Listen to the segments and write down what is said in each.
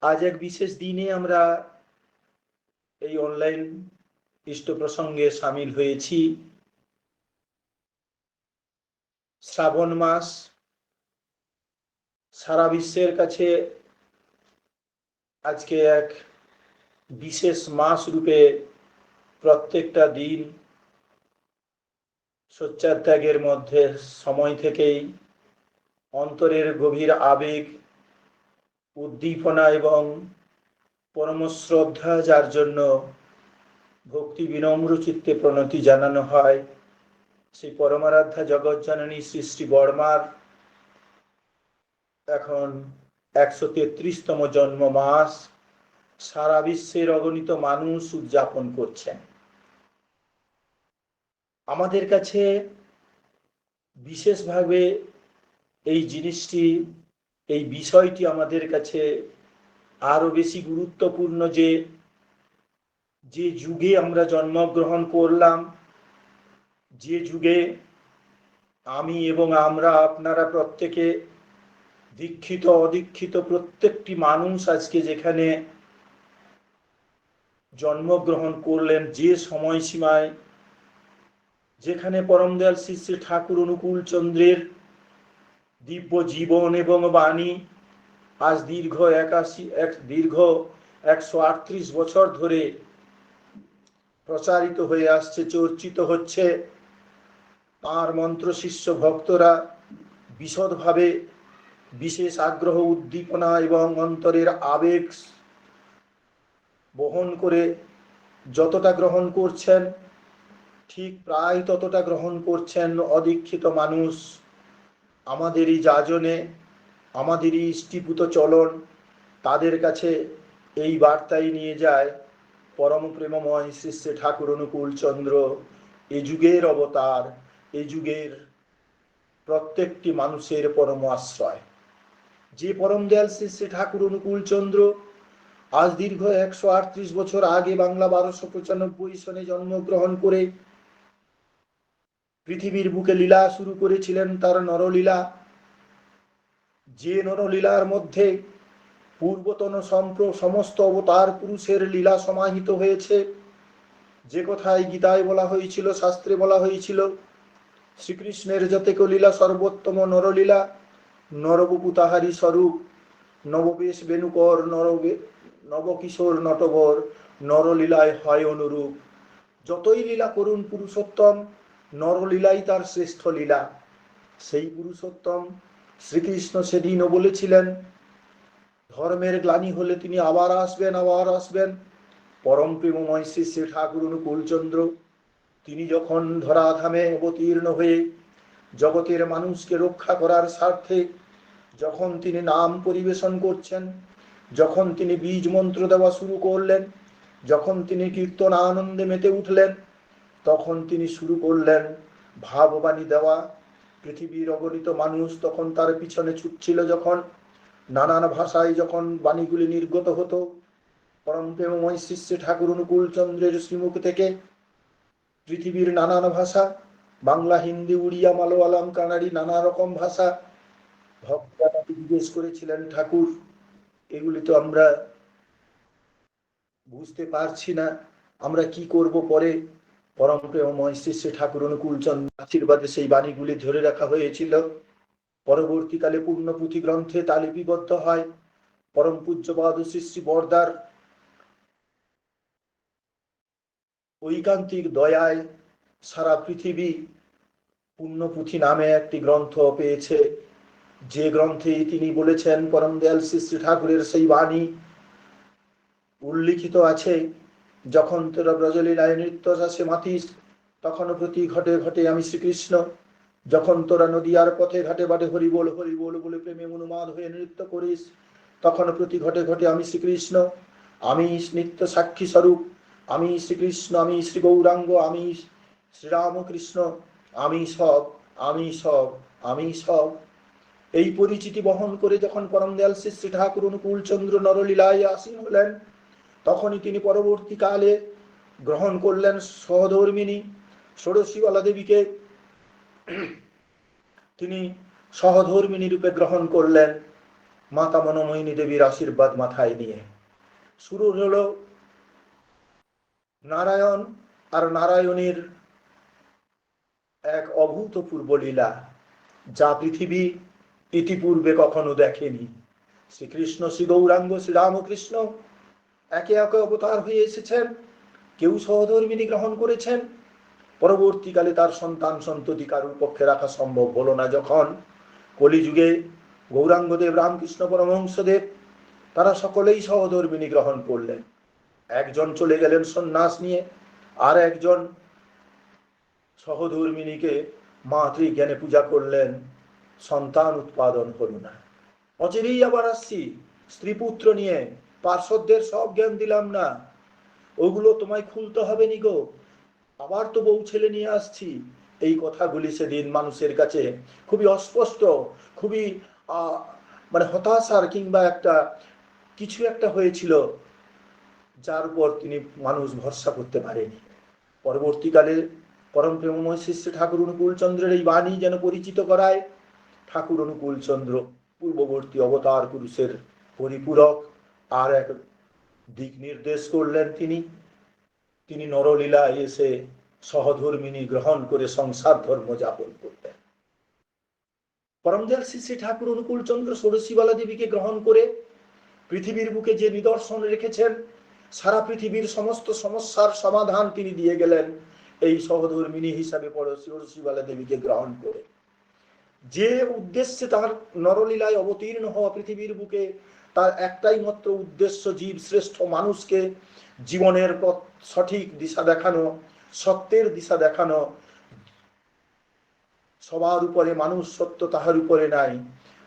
আজ এক বিশেষ দিনে আমরা এই অনলাইন ইষ্ট প্রসঙ্গে সামিল হয়েছি। শ্রাবণ মাস সারা বিশ্বের কাছে আজকে এক বিশেষ মাস রূপে প্রত্যেকটা দিন সোচ্চার মধ্যে সময় থেকেই অন্তরের গভীর আবেগ, উদ্দীপনা এবং পরম শ্রদ্ধা, যার জন্য ভক্তি বিনম্র চিত্তে প্রণতি জানানো হয়, সেই পরমারাধ্যা জগৎ জননী শ্রী শ্রী বর্মার এখন 133তম জন্ম মাস সারা বিশ্বের অগণিত মানুষ উদযাপন করছেন। আমাদের কাছে বিশেষভাবে এই জিনিসটি, এই বিষয়টি আমাদের কাছে আরো বেশি গুরুত্বপূর্ণ যে যুগে আমরা জন্মগ্রহণ করলাম, যে যুগে আমি এবং আমরা, আপনারা প্রত্যেকে দীক্ষিত অদীক্ষিত প্রত্যেকটি মানুষ আজকে যেখানে জন্মগ্রহণ করলেন, যে সময়সীমায়, যেখানে পরম দয়াল শ্রী শ্রী ঠাকুর অনুকূল চন্দ্রের দিব্য জীবন এবং বাণী আজ দীর্ঘ 138 বছর ধরে প্রচারিত হয়ে আসছে, চর্চিত হচ্ছে। তাঁর মন্ত্র শিষ্য ভক্তরা বিশদভাবে বিশেষ আগ্রহ, উদ্দীপনা এবং অন্তরের আবেগ বহন করে যতটা গ্রহণ করছেন, ঠিক প্রায় ততটা গ্রহণ করছেন অদীক্ষিত মানুষ। আমাদেরই যাজনে, আমাদেরই ইষ্টিভূত চলন তাদের কাছে এই বার্তাই নিয়ে যায়, পরম প্রেমময় শ্রী শ্রী ঠাকুর অনুকূল চন্দ্র এ যুগের অবতার, এ যুগের প্রত্যেকটি মানুষের পরম আশ্রয়। যে পরম দয়াল শ্রী শ্রী ঠাকুর অনুকূল চন্দ্র আজ দীর্ঘ 138 বছর আগে বাংলা 1295 সনে জন্মগ্রহণ করে পৃথিবীর বুকে লীলা শুরু করেছিলেন, তার নরলীলা। যে নরলীলার মধ্যে পূর্বতন সমস্ত অবতার পুরুষের লীলা সমাহিত হয়েছে, যে কথায় গীতায় বলা হয়েছিল, শাস্ত্রে বলা হয়েছিল, শ্রীকৃষ্ণের যতেক লীলা সর্বোত্তম নরলীলা, নরবপু তাহারি স্বরূপ, নববেশ বেণুকর নবকিশোর নটবর, নরলীলায় হয় অনুরূপ। যতই লীলা করুন পুরুষোত্তম, নরলীলাই তার শ্রেষ্ঠ লীলা। সেই পুরুষোত্তম শ্রীকৃষ্ণ সেদিনও বলেছিলেন, ধর্মের গ্লানি হলে তিনি আবার আসবেন, আবার আসবেন। পরম প্রেমময় শ্রী শ্রী ঠাকুর অনুকূল চন্দ্র তিনি যখন ধরাধামে অবতীর্ণ হয়ে জগতের মানুষকে রক্ষা করার স্বার্থে যখন তিনি নাম পরিবেশন করছেন, যখন তিনি বীজ মন্ত্র দেওয়া শুরু করলেন, যখন তিনি কীর্তন আনন্দে মেতে উঠলেন, তখন তিনি শুরু করলেন ভাববাণী দেওয়া। পৃথিবীর অগণিত মানুষ তখন তার পিছনে ছুটছিল, যখন নানান ভাষায় যখন বাণীগুলি নির্গত হতো পরম প্রেমময় শ্রী শ্রী ঠাকুর অনুকূল চন্দ্রের শ্রীমুখ থেকে। পৃথিবীর নানান ভাষা, বাংলা, হিন্দি, উড়িয়া, মালয়ালম, কানাড়ি, নানা রকম ভাষা ভক্তরা তাকে জিজ্ঞেস করেছিলেন, ঠাকুর এগুলি তো আমরা বুঝতে পারছি না, আমরা কি করব পরে? পরম প্রেমময় শ্রী শ্রী ঠাকুর অনুকূল চন্দ্র আশীর্বাদে সেই বাণীগুলি ধরে রাখা হয়েছিল। পরবর্তীকালে পূর্ণ পুঁথি গ্রন্থে তা লিপিবদ্ধ হয়। পরম পূজ্যপাদ শ্রী শ্রী বরদার ঐকান্তিক দয়ায় সারা পৃথিবী পুণ্যপুঁথি নামে একটি গ্রন্থ পেয়েছে, যে গ্রন্থে তিনি বলেছেন, পরম দয়াল শ্রী শ্রী ঠাকুরের সেই বাণী উল্লিখিত আছে, যখন তোরা ব্রজলীলায় নৃত্য চাষে মাতিস, তখন প্রতি ঘটে ঘটে আমি শ্রীকৃষ্ণ। যখন তোরা নদীয়ার পথে ঘাটে বাটে হরি বল বলে প্রেমে উন্মাদ হয়ে নৃত্য করিস, তখন প্রতি ঘটে ঘটে আমি শ্রীকৃষ্ণ। আমি নিত্য সাক্ষী স্বরূপ, আমি শ্রীকৃষ্ণ, আমি শ্রী গৌরাঙ্গ, আমি শ্রীরামকৃষ্ণ, আমি সব, আমি সব, আমি সব। এই পরিচিতি বহন করে যখন পরম দয়াল শ্রী শ্রী ঠাকুর অনুকূল চন্দ্র নরলীলায় আসীন হলেন, তখনই তিনি পরবর্তীকালে গ্রহণ করলেন সহধর্মিনী ষোড়শীবালা দেবীকে। তিনি সহধর্মিনী রূপে গ্রহণ করলেন। মাতা মনোময়িনী দেবীর আশীর্বাদ মাথায় নিয়ে শুরু হলো নারায়ণ আর নারায়ণীর এক অভূতপূর্ব লীলা, যা পৃথিবী ইতিপূর্বে কখনো দেখেনি। শ্রীকৃষ্ণ, শ্রী গৌরাঙ্গ, শ্রীরামকৃষ্ণ একে একে অবতার হয়ে এসেছেন। কেউ সহধর্মিনী গ্রহণ করেছেন, পরবর্তীকালে তার সন্তান সন্ততি কারুর পক্ষে রাখা সম্ভব হলো না। যখন কলিযুগে গৌরাঙ্গদেব, রামকৃষ্ণ পরমহংসদেব তারা সকলেই সহধর্মিনী গ্রহণ করলেন। একজন চলে গেলেন সন্ন্যাস নিয়ে, আর একজন সহধর্মিনীকে মাতৃজ্ঞানে পূজা করলেন, সন্তান উৎপাদন হল না। অচিরেই আবার আসছি স্ত্রী পুত্র নিয়ে, পার্শ্বদের সব জ্ঞান দিলাম না, ওগুলো তোমায় খুলতে হবে নি গো, আবার তো বউ ছেলে নিয়ে আসছি। এই কথাগুলি সেদিন মানুষের কাছে খুবই অস্পষ্ট, খুবই মানে হতাশার কিংবা একটা কিছু একটা হয়েছিল, যার উপর তিনি মানুষ ভরসা করতে পারেনি। পরবর্তীকালে পরম প্রেমময় শ্রী শ্রী ঠাকুর অনুকূল চন্দ্রের এই বাণী যেন পরিচিত করায়। ঠাকুর অনুকূল চন্দ্র পূর্ববর্তী অবতার পুরুষের পরিপূরক, আর এক দিক নির্দেশ করলেন তিনি। তিনি নরলীলায় এসে সহধর্মিনী গ্রহণ করে সংসার ধর্ম যাপন করলেন। পরমদয়াল শ্রী শ্রী ঠাকুর অনুকূল চন্দ্র ষোড়শীবালা দেবীকে গ্রহণ করে পৃথিবীর বুকে যে নিদর্শন রেখেছেন, সারা পৃথিবীর সমস্ত সমস্যার সমাধান তিনি দিয়ে গেলেন এই সহধর্মিনী হিসাবে ষোড়শীবালা দেবীকে গ্রহণ করে। যে উদ্দেশ্যে তার নরলীলায় অবতীর্ণ হওয়া পৃথিবীর বুকে, তার একটাই মাত্র উদ্দেশ্য, জীব শ্রেষ্ঠ মানুষকে জীবনের পথ সঠিক দিশা দেখানো, সত্যের দিশা দেখানো। সবার উপরে মানুষ সত্য, তাহার উপরে নাই।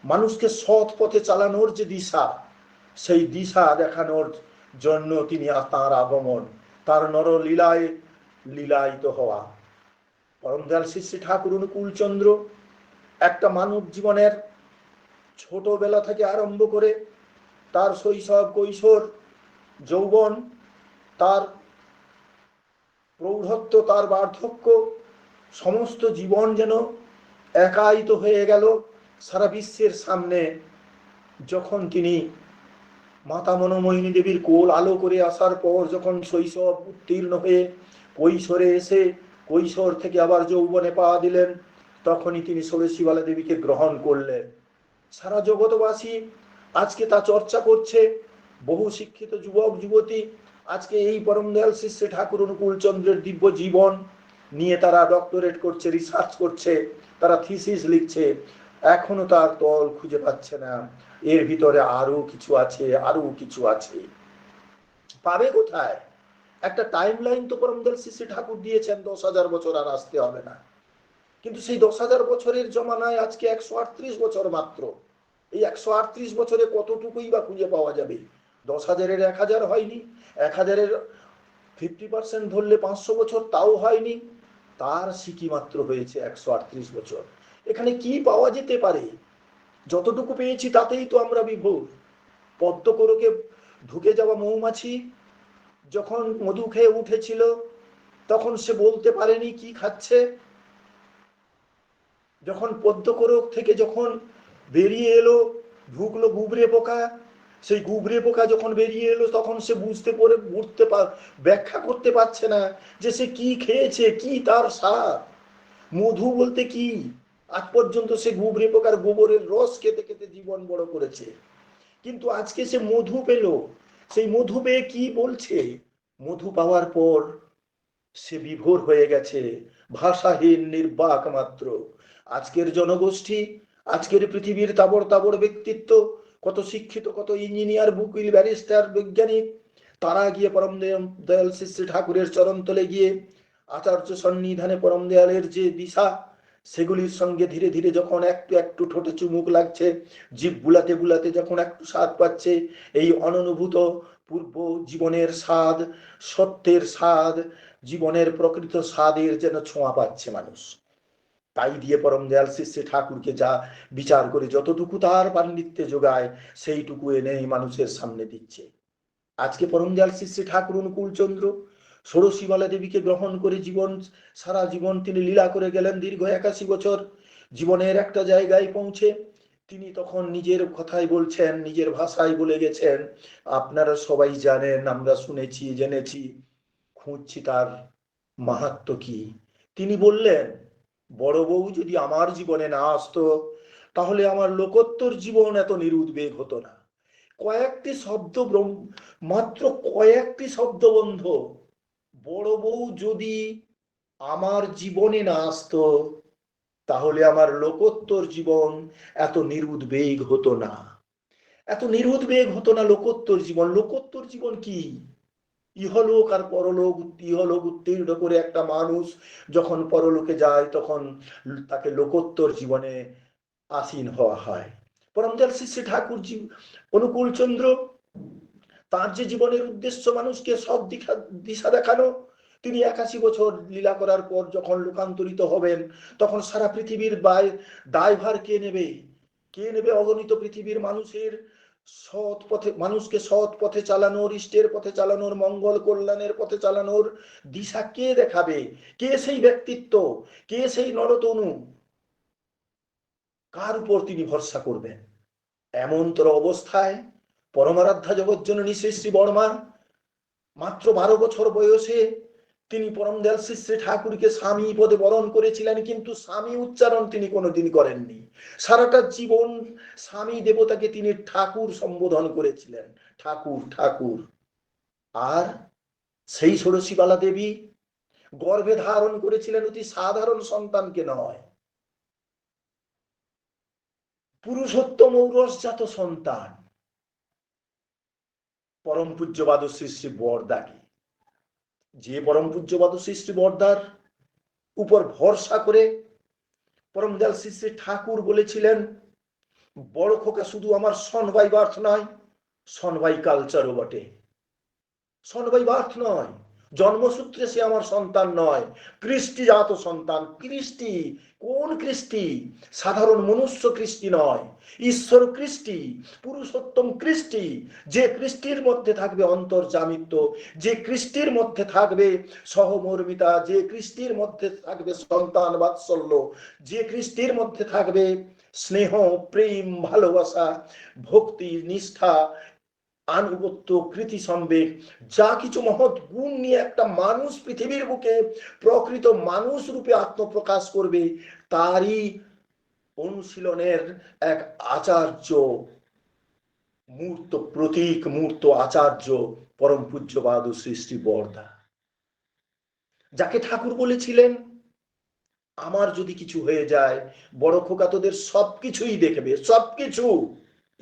মানুষকে সৎ পথে চালানোর যে দিশা, সেই দিশা দেখানোর জন্য তিনি তাঁর আগমন, তার নরলীলায় লীলায়িত হওয়া। পরমদয়াল শ্রী শ্রী ঠাকুর অনুকূল চন্দ্র একটা মানব জীবনের ছোটবেলা থেকে আরম্ভ করে তার শৈশব, কৈশোর, যৌবন, তার প্রৌঢ়ত্ব, তার বার্ধক্য, সমস্ত জীবন যেন একায়িত হয়ে গেল সারা বিশ্বের সামনে। যখন তিনি মাতা মনোময়িনী দেবীর কোল আলো করে আসার পর, যখন শৈশব উত্তীর্ণ হয়ে কৈশোরে এসে কৈশোর থেকে আবার যৌবনে পা দিলেন, তখনই তিনি ষোড়শীবালা দেবীকে গ্রহণ করলেন। সারা জগৎবাসী আজকে তা চর্চা করছে। বহু শিক্ষিত যুবক যুবতী আজকে এই পরমদয়াল শ্রী শ্রী ঠাকুর অনুকূল চন্দ্রের দিব্য জীবন নিয়ে তারা ডক্টরেট করছে, রিসার্চ করছে, তারা থিসিস লিখছে। এখনো তার তল খুঁজে পাচ্ছে না। এর ভিতরে আরো কিছু আছে, আরো কিছু আছে। পাবে কোথায়? একটা টাইম লাইন তো পরমদয়াল শ্রী শ্রী ঠাকুর দিয়েছেন, 10,000 বছর আর আসতে হবে না। কিন্তু সেই 10,000 বছরের জমানায় আজকে 138 বছর মাত্র। এই 138 বছরে কতটুকুই বা খুঁজে পাওয়া যাবে? 10,000-এর 1,000 হয়নি, 1,000-এর 50% ধরলে 500 বছর, তাও হয়নি। তার সিকি মাত্র হয়েছে 138 বছর। এখানে কি পাওয়া যেতে পারে? যতটুকু পেয়েছি তাতেই তো আমরা বিভোর। পদ্মকরকে ঢুকে যাওয়া মৌমাছি যখন মধু খেয়ে উঠেছিল, তখন সে বলতে পারেনি কি খাচ্ছে। যখন পদ্মকরক থেকে যখন বেরিয়ে এলো, ঢুকলো গুবরে পোকা, সেই গুবরে পোকা যখন বেরিয়ে এলো, তখন সে ব্যাখ্যা করতে পারছে না যে সে কি খেয়েছে, কি তার স্বাদ। মধু বলতে কি? আজ পর্যন্ত সে গুবরে পোকার গোবরের রস খেতে খেতে জীবন বড় করেছে। কিন্তু আজকে সে মধু পেল, সেই মধু পেয়ে কি বলছে? মধু পাওয়ার পর সে বিভোর হয়ে গেছে, ভাষাহীন, নির্বাক মাত্র। আজকের জনগোষ্ঠী, আজকের পৃথিবীর তাবড় তাবড় ব্যক্তিত্ব, কত শিক্ষিত, কত ইঞ্জিনিয়ার, উকিল, ব্যারিস্টার, বৈজ্ঞানিক, তারা গিয়ে পরম দয়াল শ্রী শ্রী ঠাকুরের চরণ তলে গিয়ে আচার্য সন্নিধানে পরম দয়ালের যে দিশা, সেগুলির সঙ্গে ধীরে ধীরে যখন একটু একটু ঠোঁটে চুমুক লাগছে, জিভ বুলাতে বুলাতে যখন একটু স্বাদ পাচ্ছে, এই অননুভূত পূর্ব জীবনের স্বাদ, সত্যের স্বাদ, জীবনের প্রকৃত স্বাদের যেন ছোঁয়া পাচ্ছে মানুষ। তাই দিয়ে পরম দয়াল শ্রী শ্রী ঠাকুরকে যা বিচার করে যতটুকু তার পাণ্ডিত্যে যোগায়, সেইটুকু এনেই মানুষের সামনে দিচ্ছে। আজকে পরম দয়াল শ্রী শ্রী ঠাকুর অনুকূল চন্দ্র ষোড়শীবালা দেবীকে গ্রহণ করে জীবন, সারা জীবন তিনি লীলা করে গেলেন। দীর্ঘ 81 বছর জীবনের একটা জায়গায় পৌঁছে তিনি তখন নিজের কথাই বলছেন, নিজের ভাষায় বলে গেছেন, আপনারা সবাই জানেন, আমরা শুনেছি জেনেছি, খুঁজছি তার মাহাত্ম্য কি। তিনি বললেন, বড় বউ যদি আমার জীবনে না আসতো তাহলে আমার লোকোত্তর জীবন এত নিরুদ্বেগ হতো না। কয়েকটি শব্দ, মাত্র কয়েকটি শব্দ বন্ধ, বড় বউ যদি আমার জীবনে না আসতো তাহলে আমার লোকোত্তর জীবন এত নিরুদ্বেগ হতো না, এত নিরুদ্বেগ হতো না লোকোত্তর জীবন। লোকোত্তর জীবন কি? ইহলোক আর পরলোক, ইহলোক উত্তীর্ণ করে একটা মানুষ যখন পরলোকে যায় তখন তাকে লোকোত্তর জীবনে আসীন হওয়া হয়। পরমদয়াল শ্রী শ্রী ঠাকুরজি অনুকূল চন্দ্র, তার যে জীবনের উদ্দেশ্য মানুষকে সব দিশা দেখানো, তিনি 81 বছর লীলা করার পর যখন লোকান্তরিত হবেন তখন সারা পৃথিবীর দায়ভার কে নেবে? কে নেবে অগণিত পৃথিবীর মানুষের সৎ পথে, মানুষকে সৎ পথে চালানোর, ইষ্টের পথে চালানোর, মঙ্গল কল্যাণের পথে চালানোর দিশা কে দেখাবে? কে সেই ব্যক্তিত্ব? কে সেই নরতনু? কার উপর তিনি ভরসা করবেন? এমনতর অবস্থায় পরমারাধ্যা জগজ্জননী শ্রী শ্রী বর্মা মাত্র 12 বছর বয়সে তিনি পরমদয়াল শ্রী শ্রী ঠাকুরকে স্বামী পদে বরণ করেছিলেন, কিন্তু স্বামী উচ্চারণ তিনি কোনোদিন করেননি। সারাটা জীবন স্বামী দেবতাকে তিনি ঠাকুর সম্বোধন করেছিলেন, ঠাকুর ঠাকুর। আর সেই ষোড়শীবালা দেবী গর্ভে ধারণ করেছিলেন অতি সাধারণ সন্তানকে নয়, পুরুষোত্তম ঔরসজাত সন্তান পরম পূজ্যবাদ শ্রী শ্রী বরদাকে। যে পরম পূজ্যবাদ শ্রী শ্রী বরদার উপর ভরসা করে পরমদয়াল শ্রী শ্রী ঠাকুর বলেছিলেন, বড় খোকা শুধু আমার সনবাই বার্থ নয়, সনবাই কালচারও বটে। সনবাই বার্থ নয়, জন্মসূত্রে সে আমার সন্তান নয়, কৃষ্টিজাত সন্তান। কৃষ্টি, কোন কৃষ্টি? সাধারণ মনুষ্য কৃষ্টি নয়, ঈশ্বর কৃষ্টি, পুরুষোত্তম কৃষ্টি। যে কৃষ্টির মধ্যে থাকবে অন্তর্জামিত্ব, যে কৃষ্টির মধ্যে থাকবে সহমর্মিতা, যে কৃষ্টির মধ্যে থাকবে সন্তান বাৎসল্য, যে কৃষ্টির মধ্যে থাকবে স্নেহ, প্রেম, ভালোবাসা, ভক্তি, নিষ্ঠা, আনুগত্য, কৃতি সম্বেক, যা কিছু মহৎ গুণ নিয়ে একটা মানুষ পৃথিবীর বুকে প্রকৃত মানুষ রূপে আত্মপ্রকাশ করবে, তারই অনুশীলনের এক আচার্য, মূর্ত প্রতীক, মূর্ত আচার্য পরম পূজ্যপাদ শ্রী শ্রী বরদা, যাকে ঠাকুর বলেছিলেন, আমার যদি কিছু হয়ে যায় বড় খোকা তোদের সবকিছুই দেখবে, সবকিছু,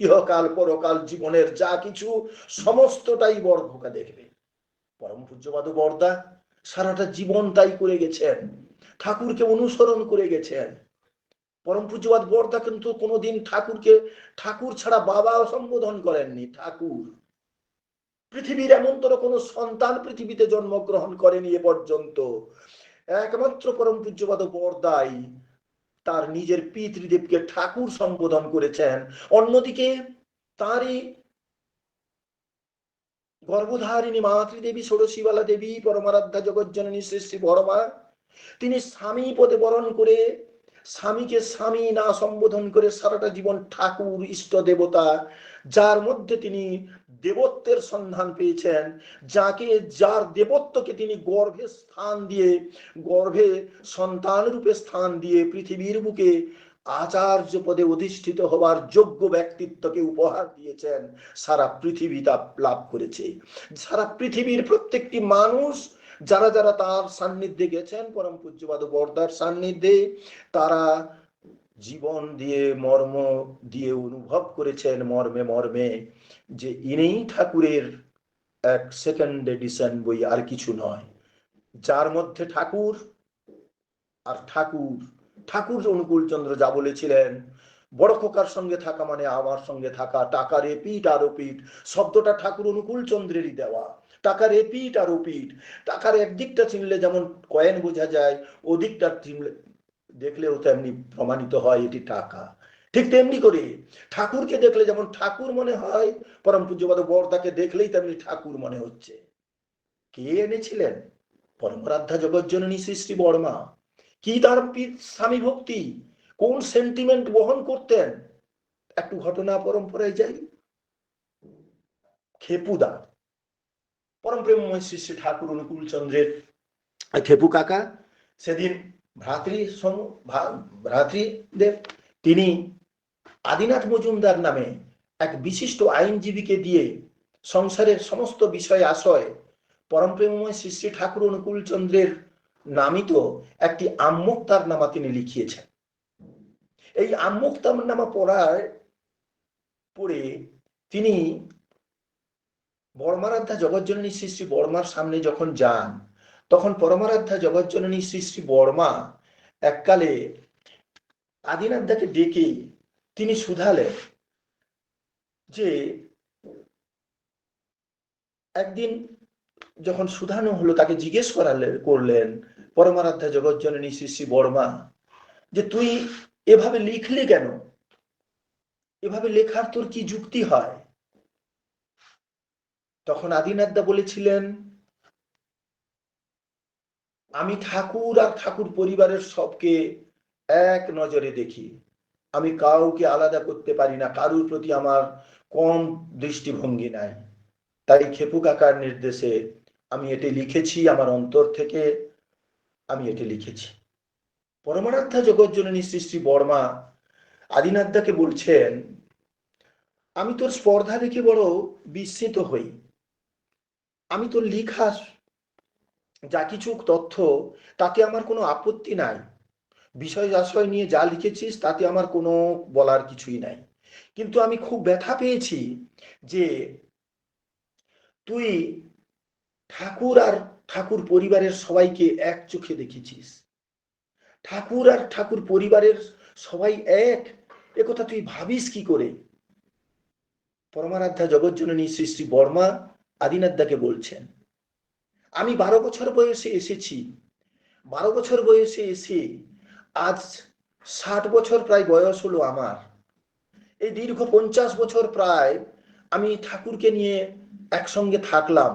ইহকাল পরকাল জীবনের যা কিছু সমস্তটাই বড় খোকা দেখবে। পরম পূজ্যপাদ বরদা সারাটা জীবন তাই করে গেছেন, ঠাকুরকে অনুসরণ করে গেছেন। পরম পূজ্যপাদ বরদা কিন্তু কোনোদিন ঠাকুরকে ঠাকুর ছাড়া বাবা সম্বোধন করেননি। ঠাকুর, পৃথিবীর এমনতর কোনো সন্তান পৃথিবীতে জন্মগ্রহণ করেনি এ পর্যন্ত, একমাত্র পরম পূজ্যপাদ বরদাই তার নিজের পিতৃদেবকে ঠাকুর সম্বোধন করেছেন। অন্যদিকে তারই গর্ভধারিণী মাতৃদেবী ষোড়শীবালা দেবী পরমারাধ্যা জগজ্জননী শ্রী শ্রী বর্মা, তিনি স্বামী পদে বরণ করে স্বামীকে স্বামী না সম্বোধন করে সারাটা জীবন ঠাকুর, ইষ্ট দেবতা, যার মধ্যে তিনি দেবত্বের সন্ধান পেয়েছেন, যাকে, যার দেবত্বকে তিনি গর্ভে স্থান দিয়ে, গর্ভে সন্তান রূপে স্থান দিয়ে পৃথিবীর বুকে আচার্য পদে অধিষ্ঠিত হবার যোগ্য ব্যক্তিত্বকে উপহার দিয়েছেন, সারা পৃথিবী তা লাভ করেছে। সারা পৃথিবীর প্রত্যেকটি মানুষ যারা যারা তার সান্নিধ্যে গেছেন, পরম পূজ্যপাদ বরদার সান্নিধ্যে, তারা জীবন দিয়ে, মর্ম দিয়ে অনুভব করেছেন মর্মে মর্মে যে ইনিই ঠাকুরের এক সেকেন্ড এডিশন বই, আর কিছু নয়। যার মধ্যে ঠাকুর আর ঠাকুর, ঠাকুর অনুকূল চন্দ্র যা বলেছিলেন, বড় খোকার সঙ্গে থাকা মানে আমার সঙ্গে থাকা, টাকার এপিঠ আর ওপিঠ, শব্দটা ঠাকুর অনুকূল চন্দ্রেরই দেওয়া। টাকার এপিঠ আর ওপিঠ, টাকার একদিকটা চিনলে যেমন কয়েন বোঝা যায়, ওদিকটা চিনলে দেখলেও তেমনি প্রমাণিত হয় এটি টাকা। ঠিক তেমনি করে ঠাকুরকে দেখলে যেমন ঠাকুর মনে হয়, পরম পূজ্যপাদ বরদাকে দেখলেই তেমনি ঠাকুর মনে হচ্ছে। কে এনেছিলেন? পরমারাধ্যা জগজ্জননী শ্রী শ্রী বর্মা। কি তার স্বামী ভক্তি, কোন সেন্টিমেন্ট বহন করতেন? একটু ঘটনা পরম্পরায় যাই। খেপুদা, পরম প্রেমময় শ্রী শ্রী ঠাকুর অনুকূল চন্দ্রের খেপু কাকা, সেদিন ভ্রাতৃদেব তিনি আদিনাথ মজুমদার নামে এক বিশিষ্ট আইনজীবীকে দিয়ে সংসারের সমস্ত বিষয় আশয় পরম প্রেমময় শ্রী শ্রী ঠাকুর অনুকূল চন্দ্রের নামিত একটি আম্মোক্তারনামা তিনি লিখিয়েছেন। এই আম্মোক্তারনামা পড়ে তিনি বর্মারাধ্যা জগজ্জননী শ্রী শ্রী বর্মার সামনে যখন যান, তখন পরমারাধ্যা জগজ্জননী শ্রী শ্রী বর্মা এককালে আদিনাথদাকে ডেকে তিনি শুধালেন যে, একদিন যখন শুধানো হলো, তাকে জিজ্ঞেস করলেন পরমারাধ্যা জগজ্জননী শ্রী শ্রী বর্মা যে, তুই এভাবে লিখলি কেন? এভাবে লেখার তোর কি যুক্তি হয়? তখন আদিনাথদা বলেছিলেন, আমি ঠাকুর আর ঠাকুর পরিবারের সবকে এক নজরে দেখি, আমি কাউকে আলাদা করতে পারি না, কারুর প্রতি আমার কম দৃষ্টিভঙ্গি নাই। তাই খেপু কাকার নির্দেশে আমি এটি লিখেছি, আমার অন্তর থেকে আমি এটি লিখেছি। পরমারাধ্যা জগজ্জননী শ্রী শ্রী বর্মা আদিনাথদাকে বলছেন, আমি তোর স্পর্ধা দেখে বড় বিস্মিত হই। আমি তোর লিখা যা কিছু তথ্য, তাতে আমার কোনো আপত্তি নাই, বিষয় আশয় নিয়ে যা লিখেছিস তাতে আমার কোনো বলার কিছুই নাই। কিন্তু আমি খুব ব্যথা পেয়েছি যে তুই ঠাকুর আর ঠাকুর পরিবারের সবাইকে এক চোখে দেখেছিস। ঠাকুর আর ঠাকুর পরিবারের সবাই এক, একথা তুই ভাবিস কি করে? পরমারাধ্যা জগজ্জননী শ্রী শ্রী বর্মা আদিনাথদাকে বলছেন, আমি 12 বছর বয়সে এসেছি, 12 বছর বয়সে এসে আজ 60 বছর প্রায় বয়স হলো আমার। এই দীর্ঘ 50 বছর প্রায় আমি ঠাকুরকে নিয়ে একসঙ্গে থাকলাম।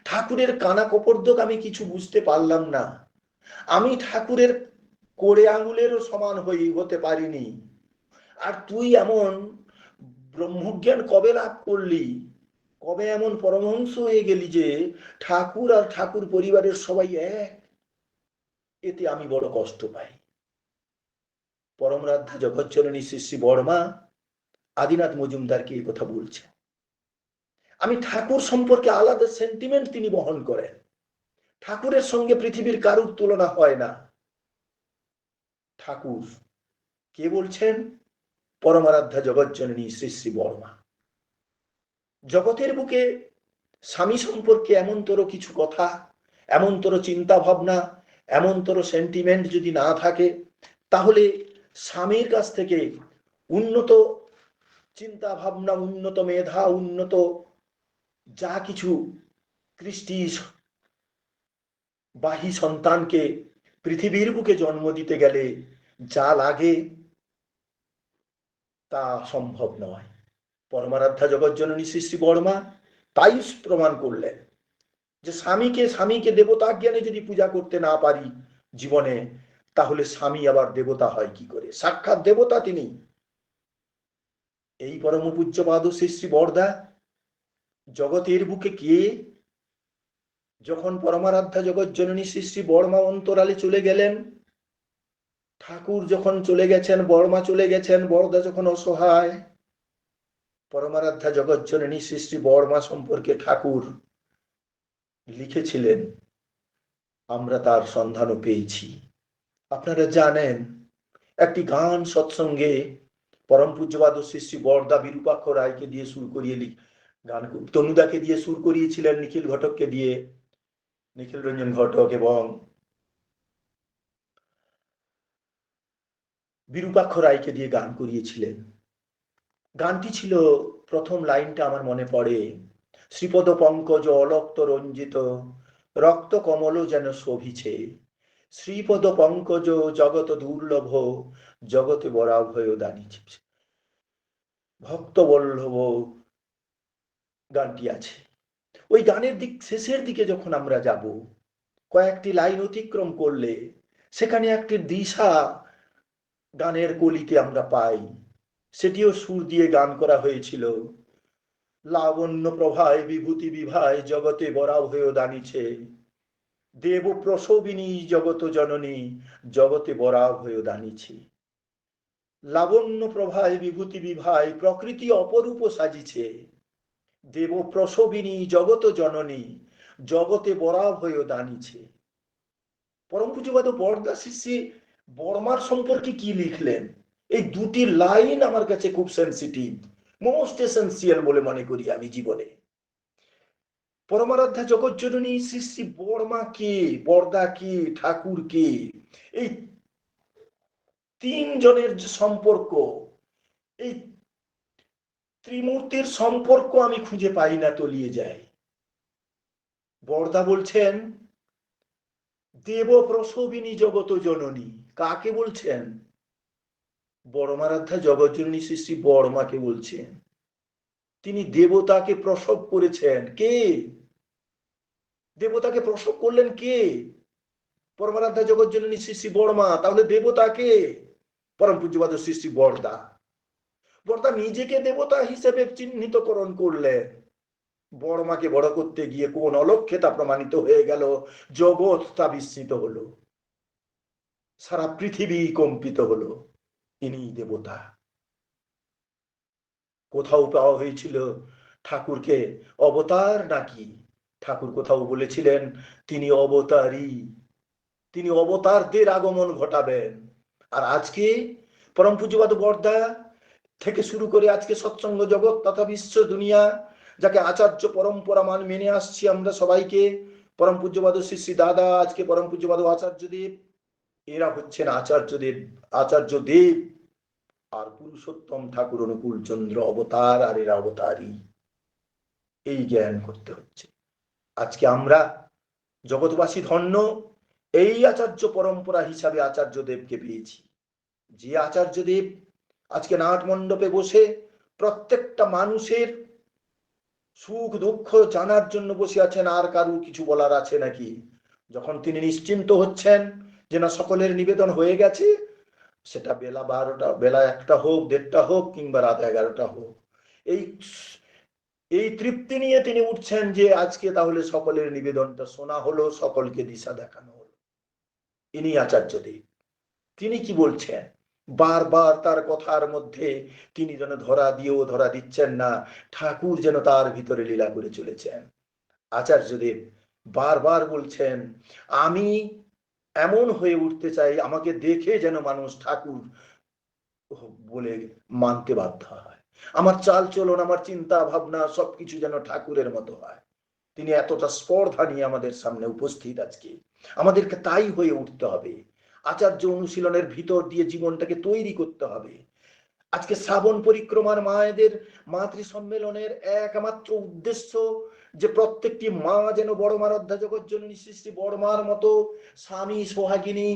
ঠাকুরের কানা কপর্দক আমি কিছু বুঝতে পারলাম না। আমি ঠাকুরের কোড়ে আঙুলেরও সমান হতে পারিনি। আর তুই এমন ব্রহ্মজ্ঞান কবে লাভ করলি, কবে এমন পরমহংস হয়ে গেলি যে ঠাকুর আর ঠাকুর পরিবারের সবাই এক? এতে আমি বড় কষ্ট পাই। পরমরাধ্যা জগজ্জননী শ্রী শ্রী বর্মা আদিনাথ মজুমদারকে এই কথা বলছে। আমি ঠাকুর সম্পর্কে আলাদা সেন্টিমেন্ট তিনি বহন করেন। ঠাকুরের সঙ্গে পৃথিবীর কারুর তুলনা হয় না। ঠাকুর কে বলছেন? পরমারাধ্যা জগজ্জননী শ্রী শ্রী বর্মা। জগতের বুকে স্বামী সম্পর্কে এমনতর কিছু কথা, এমনতর চিন্তা ভাবনা, এমনতর সেন্টিমেন্ট যদি না থাকে, তাহলে স্বামীর কাছ থেকে উন্নত চিন্তা ভাবনা, উন্নত মেধা, উন্নত যা কিছু কৃষ্টি বাহী সন্তানকে পৃথিবীর বুকে জন্ম দিতে গেলে যা লাগে তা সম্ভব নয়। পরমারাধ্যা জগজ্জননী শ্রী শ্রী বর্মা তাই প্রমাণ করলেন যে স্বামীকে দেবতা জ্ঞানে যদি পূজা করতে না পারি জীবনে, তাহলে স্বামী আবার দেবতা হয় কি করে? সাক্ষাৎ দেবতা তিনি। এই পরম পূজ্যপাদ শ্রী শ্রী বরদা জগতের বুকে কে? যখন পরমারাধ্যা জগজ্জননী শ্রী শ্রী বর্মা অন্তরালে চলে গেলেন, ঠাকুর যখন চলে গেছেন, বর্মা চলে গেছেন, বরদা যখন অসহায়, পরমারাধ্যা জগজ্জননী শ্রী শ্রী বর্মা সম্পর্কে ঠাকুর লিখেছিলেন, আমরা তার সন্ধানও পেয়েছি। আপনারা জানেন, একটি গান সৎসঙ্গে পরম পূজ্যপাদ শ্রী শ্রী বরদা বিরূপাক্ষ রায়কে দিয়ে সুর করিয়ে গান তনুদাকে দিয়ে সুর করিয়েছিলেন, নিখিল ঘটককে দিয়ে, নিখিল রঞ্জন ঘটক এবং বিরূপাক্ষ রায়কে দিয়ে গান করিয়েছিলেন। গানটি ছিল, প্রথম লাইনটা আমার মনে পড়ে, শ্রীপদ পঙ্কজ অলক্ত রঞ্জিত রক্ত কমল যেন শোভিছে, শ্রীপদ পঙ্কজ জগত দুর্লভ জগতে বরাভয় দানিছে, ভক্ত বল্লভ গানটি আছে। ওই গানের শেষের দিকে যখন আমরা যাব, কয়েকটি লাইন অতিক্রম করলে সেখানে একটি দিশা গানের কলিতে আমরা পাই। সেটিও সুর দিয়ে গান করা হয়েছিল। লাবণ্য প্রভায় বিভূতি বিভায় জগতে বরা হয়ে দানিছে, দেব প্রসবিনী জগত জননী জগতে বরা হয়ে দানিছে। লাবণ্য প্রভায় বিভূতি বিভায় প্রকৃতি অপরূপ সাজিছে, দেব প্রসবিনী জগত জননী জগতে বরা হয়ে দানিছে। পরম পূজ্যপাদ বরদা শ্রী বর্মার সম্পর্কে কি লিখলেন, এই দুটি লাইন আমার কাছে খুব সেন্সিটিভ, মোস্ট এসেন্সিয়াল বলে মনে করি আমি জীবনে। পরমারাধ্যা জগৎজননী শ্রী শ্রী বর্মা কে, বরদা কে, ঠাকুর কে, এই তিনজনের যে সম্পর্ক, এই ত্রিমূর্তির সম্পর্ক আমি খুঁজে পাই না, তলিয়ে যায়। বরদা বলছেন দেব প্রসবিনী জগত জননী, কাকে বলছেন? বর্মারাধ্যা জগৎজননী শ্রী শ্রী বর্মাকে বলছেন। তিনি দেবতাকে প্রসব করেছেন। কে দেবতাকে প্রসব করলেন? কে? পরমারাধ্যা জগৎজননী শ্রী শ্রী বর্মা। তাহলে দেবতাকে পরম পূজ্যপাদ শ্রী শ্রী বরদা। বরদা নিজেকে দেবতা হিসেবে চিহ্নিতকরণ করলেন। বর্মাকে বড় করতে গিয়ে কোন অলক্ষ্যে তা প্রমাণিত হয়ে গেল, জগৎ তা বিস্মিত হলো, সারা পৃথিবী কম্পিত হলো। ইনি দেবতা। কোথাও পাওয়া হয়েছিল ঠাকুরকে অবতার নাকি? ঠাকুর কোথাও বলেছিলেন তিনি অবতারী, তিনি অবতারদের আগমন ঘটাবেন। আর আজকে পরম পূজ্যপাদ বরদা থেকে শুরু করে আজকে সৎসঙ্গ জগৎ তথা বিশ্ব দুনিয়া, যাকে আচার্য পরম্পরা মান মেনে আসছি আমরা সবাইকে, পরম পূজ্যপাদ শ্রী শ্রী দাদা, আজকে পরম পূজ্যপাদ আচার্যদেব, এরা হচ্ছেন আচার্যদেব, আচার্যদেব আর পুরুষোত্তম ঠাকুর অনুকূল চন্দ্র অবতার, আর এরা অবতারী। এই জ্ঞান করতে হচ্ছে। আজকে আমরা জগৎবাসী ধন্য, এই আচার্য পরম্পরা হিসাবে আচার্যদেবকে পেয়েছি। যে আচার্যদেব আজকে নাট মণ্ডপে বসে প্রত্যেকটা মানুষের সুখ দুঃখ জানার জন্য বসে আছেন, আর কারু কিছু বলার আছে নাকি? যখন তিনি নিশ্চিন্ত হচ্ছেন যে না সকলের নিবেদন হয়ে গেছে, সেটা বেলা 12টা, বেলা 1টা হোক, 1:30 হোক, কিংবা রাত 11টা হোক, এই এই তৃপ্তি নিয়ে তিনি উঠছেন যে আজকে তাহলে সকলের নিবেদনটা শোনা হলো, সকলকে দিশা দেখানো হলো। ইনি আচার্যদেব। তিনি কি বলছেন? বারবার তার কথার মধ্যে তিনি যেন ধরা দিয়েও ধরা দিচ্ছেন না, ঠাকুর যেন তার ভিতরে লীলা করে চলেছেন। আচার্যদেব বারবার বলছেন আমি এমন হয়ে উঠতে চাই, আমাকে দেখে যেন মানুষ ঠাকুর বলে মানতে বাধ্য হয়, আমার চাল চলন, আমার চিন্তা ভাবনা সবকিছু যেন ঠাকুরের মতো হয়। তিনি এতটা স্পর্ধা নিয়ে আমাদের সামনে উপস্থিত আজকে। আমাদেরকে তাই হয়ে উঠতে হবে, আচার্য অনুশীলনের ভিতর দিয়ে জীবনটাকে তৈরি করতে হবে। আজকে শ্রাবণ পরিক্রমার মায়েদের মাতৃ সম্মেলনের একমাত্র উদ্দেশ্য যে প্রত্যেকটি মা যেন বড় মারাধ্যা জগৎজননী শ্রী শ্রী বড়মার মতো স্বামী সোহাগিনী,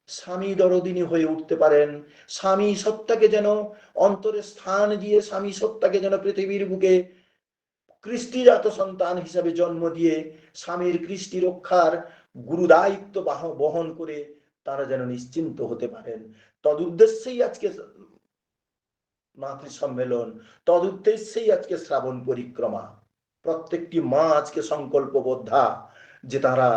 স্বামী দরদিনী হয়ে উঠতে পারেন। স্বামী সত্তাকে যেন অন্তরে স্থান দিয়ে, স্বামী সত্তাকে যেন পৃথিবীর বুকে কৃষ্টিজাত সন্তান হিসাবে জন্ম দিয়ে স্বামীর কৃষ্টি রক্ষার গুরু দায়িত্ব বহন করে তারা যেন নিশ্চিন্ত হতে পারেন। তদুদ্দেশ্যেই আজকে মাতৃ সম্মেলন, তদুদ্দেশ্যেই আজকে শ্রাবণ পরিক্রমা। প্রত্যেকটি মা আজকে সংকল্পবদ্ধা যে তারা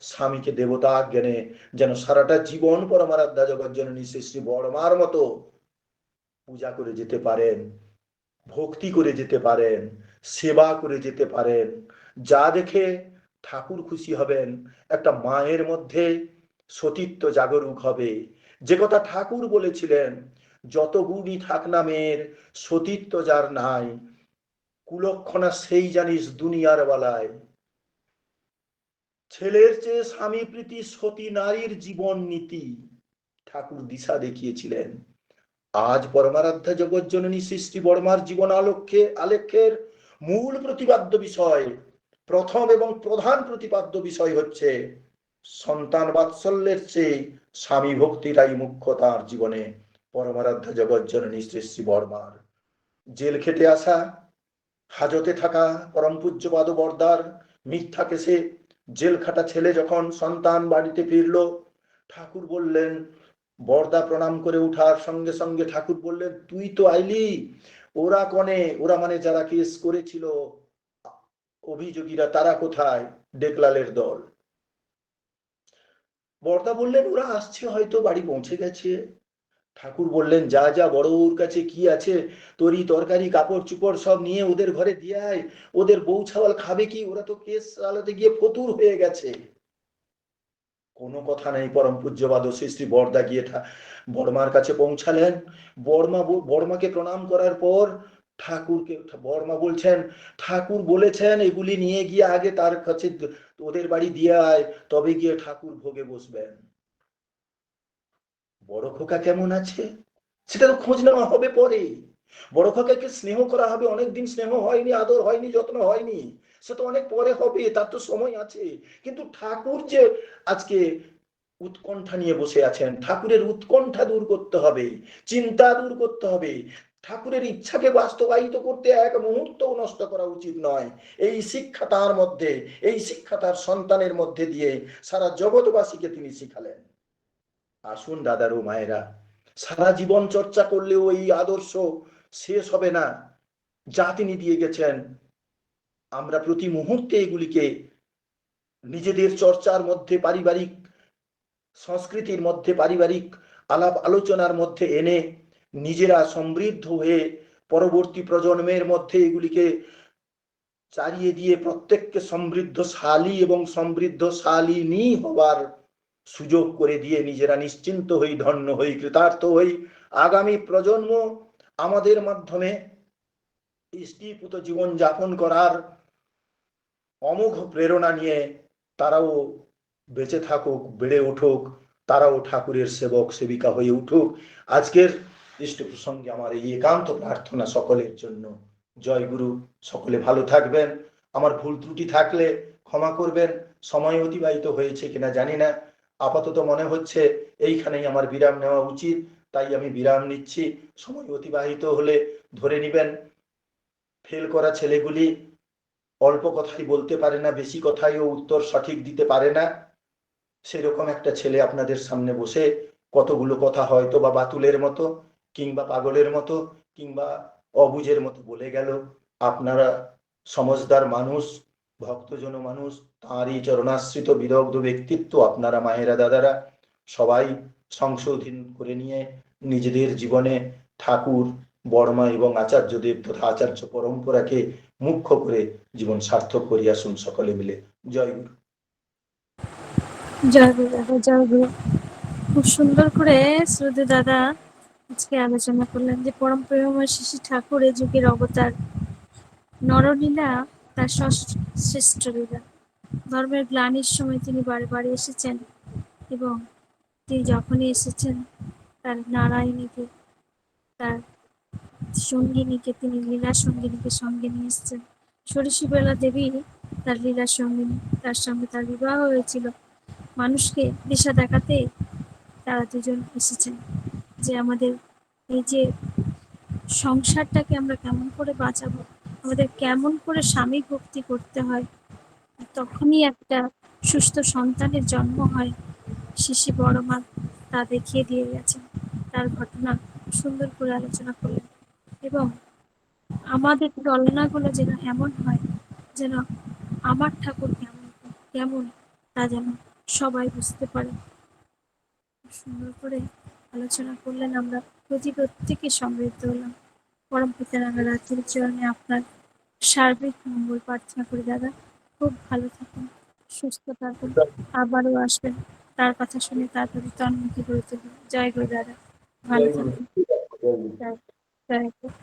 স্বামীকে দেবতা জ্ঞানে যেন সারাটা জীবন পরমারাধ্যা জগৎজননী শ্রী শ্রী বড়মার মতো পূজা করে যেতে পারেন, ভক্তি করে যেতে পারেন, সেবা করে যেতে পারেন, যা দেখে ঠাকুর খুশি হবেন। একটা মায়ের মধ্যে সতীত্ব জাগরুক হবে, যে কথা ঠাকুর বলেছিলেন, যত গুণী থাক না মেয়ের, সতীত্ব যার নাই, কুলক্ষণা সেই জানিস দুনিয়ার বেলায়। ছেলের চেয়ে স্বামী প্রীতি, সতী নারীর জীবন নীতি, ঠাকুর দিশা দেখিয়েছিলেন। আজ পরমারাধ্যা জগৎজননী শ্রী শ্রী বড়মার জীবন আলেখ্যের মূল প্রতিপাদ্য বিষয়, প্রথম এবং প্রধান প্রতিপাদ্য বিষয় হচ্ছে সন্তান বাৎসল্যের চেয়ে স্বামী ভক্তিটাই মুখ্য তার জীবনে। পরমারাধ্যা জগৎজননী শ্রী শ্রী বড়মার জেল খেটে আসা, হাজতে থাকা পরম পূজ্যপাদ বরদার মিথ্যা কেসে জেল খাটা ছেলে যখন সন্তান বাড়িতে ফিরল, ঠাকুর বললেন বরদা প্রণাম করে উঠার সঙ্গে সঙ্গে ঠাকুর বললেন, তুই তো আইলি, ওরা কনে, ওরা মানে যারা কেস করেছিল অভিযোগীরা, তারা কোথায়? ডেকলালের দল। বরদা বললেন, ওরা আসছে, হয়তো বাড়ি পৌঁছে গেছে। ঠাকুর বললেন, যা যা বড়োর কাছে কি আছে, তরি তরকারি কাপড় চুপড় সব নিয়ে ওদের ঘরে দিয়ে আয়। ওদের বউ ছাওয়াল খাবে কি? ওরা তো কেস চালাতে গিয়ে ফতুর হয়ে গেছে। কোনো কথা নেই, পরম পূজ্যবাদ শ্রী শ্রী বরদা গিয়ে বর্মার কাছে পৌঁছালেন। বর্মাকে প্রণাম করার পর ঠাকুরকে, বর্মা বলছেন, ঠাকুর বলেছেন এগুলি নিয়ে গিয়ে আগে তার কাছে ওদের বাড়ি দিয়ে আয়, তবে গিয়ে ঠাকুর ভোগে বসবেন। বড় খোকা কেমন আছে সেটা তো খোঁজ নেওয়া হবে পরে। বড় খোকাকে স্নেহ করা হবে, অনেকদিন স্নেহ হয়নি, আদর হয়নি, যত্ন হয়নি, সে তো অনেক পরে হবে, তার তো সময় আছে। কিন্তু ঠাকুর যে আজকে উৎকণ্ঠা নিয়ে বসে আছেন, ঠাকুরের উৎকণ্ঠা দূর করতে হবে, চিন্তা দূর করতে হবে। ঠাকুরের ইচ্ছাকে বাস্তবায়িত করতে এক মুহূর্তও নষ্ট করা উচিত নয়। এই শিক্ষা তার মধ্যে, এই শিক্ষা তার সন্তানের মধ্যে দিয়ে সারা জগৎবাসীকে তিনি শিখালেন। আসুন দাদার ও মায়েরা, সারা জীবন চর্চা করলেও এই আদর্শ শেষ হবে না যা তিনি দিয়ে গেছেন। আমরা প্রতি মুহূর্তে এগুলিকে নিজেদের চর্চার মধ্যে, পারিবারিক সংস্কৃতির মধ্যে, পারিবারিক আলাপ আলোচনার মধ্যে এনে নিজেরা সমৃদ্ধ হয়ে পরবর্তী প্রজন্মের মধ্যে এগুলিকে চালিয়ে দিয়ে প্রত্যেককে সমৃদ্ধশালী এবং সমৃদ্ধশালিনী হবার সুযোগ করে দিয়ে নিজেরা নিশ্চিন্ত হই, ধন্য হই, কৃতার্থ হই। আগামী প্রজন্ম আমাদের মাধ্যমে স্থিরপুত জীবন যাপন করার অমোঘ প্রেরণা নিয়ে তারাও বেঁচে থাকুক, বেড়ে উঠুক, তারাও ঠাকুরের সেবক সেবিকা হয়ে উঠুক। আজকের দৃষ্টি প্রসঙ্গে আমার এই একান্ত প্রার্থনা সকলের জন্য। জয় গুরু। সকলে ভালো থাকবেন। আমার ভুল ত্রুটি থাকলে ক্ষমা করবেন। সময় অতিবাহিত হয়েছে কিনা জানি না, আপাতত মনে হচ্ছে এইখানেই আমার বিরাম নেওয়া উচিত, তাই আমি বিরাম নিচ্ছি। সময় অতিবাহিত হলে ধরে নিবেন ফেল করা ছেলেগুলি অল্প কথাই বলতে পারে না, বেশি কথাইও উত্তর সঠিক দিতে পারে না। সেরকম একটা ছেলে আপনাদের সামনে বসে কতগুলো কথা হয়তো বা বাতুলের মতো, কিংবা পাগলের মতো, কিংবা অবুঝের মতো বলে গেল। আপনারা সমজদার মানুষ, ভক্তজন মানুষ, তাঁরই চরণাশ্রিত বিদগ্ধ ব্যক্তিত্ব আপনারা মায়েরা দাদারা সবাই সংশোধন করে নিয়ে নিজেদের জীবনে ঠাকুর, বর্মা এবং আচার্যদেব তথা আচার্য পরম্পরাকে মুখ্য করে জীবন সার্থক করিয়া আসুন সকলে মিলে। জয় গুরু। জয় গুরু দাদা, জয় গুরু। খুব সুন্দর করে শ্রদ্ধে দাদা আজকে আলোচনা করলেন যে পরম প্রেমময় শ্রী ঠাকুর এ যুগের অবতার। নরলীলা তার শ্রেষ্ঠ লীলা। ধর্মের গ্লানির সময় তিনি বারে বারে এসেছেন, এবং তিনি যখনই এসেছেন তার নারায়ণীকে, তার সঙ্গিনীকে, তিনি লীলা সঙ্গিনীকে সঙ্গে নিয়ে এসেছেন। ষোড়শীবেলা দেবী তার লীলা সঙ্গিনী, তার সঙ্গে তার বিবাহ হয়েছিল। মানুষকে দিশা দেখাতে তারা দুজন এসেছেন যে আমাদের এই যে সংসারটাকে আমরা কেমন করে বাঁচাবো, আমাদের কেমন করে স্বামী ভক্তি করতে হয়, তখনই একটা সুস্থ সন্তানের জন্ম হয়। শিশি বড় মা তা দেখিয়ে দিয়ে গেছেন, তার ঘটনা সুন্দর করে আলোচনা করলেন। এবং আমাদের তুলনাগুলো যেন এমন হয় যেন আমার ঠাকুর কেমন কেমন তা যেন সবাই বুঝতে পারে। সুন্দর করে আলোচনা করলেন, আমরা প্রত্যেকে সমৃদ্ধ হলাম। পরম পিতা রাঙারাজ্যের চরণে আপনার সার্বিক মঙ্গল প্রার্থনা করি দাদা। খুব ভালো থাকুন, সুস্থ থাকুন, আবারও আসবেন, তার কথা শুনে তারপরে তন্মুখী করে তুলবেন। জয় গুরু দাদা, ভালো জয় গুরু। থাকুন। জয় গুরু। জয় জয় গুরু।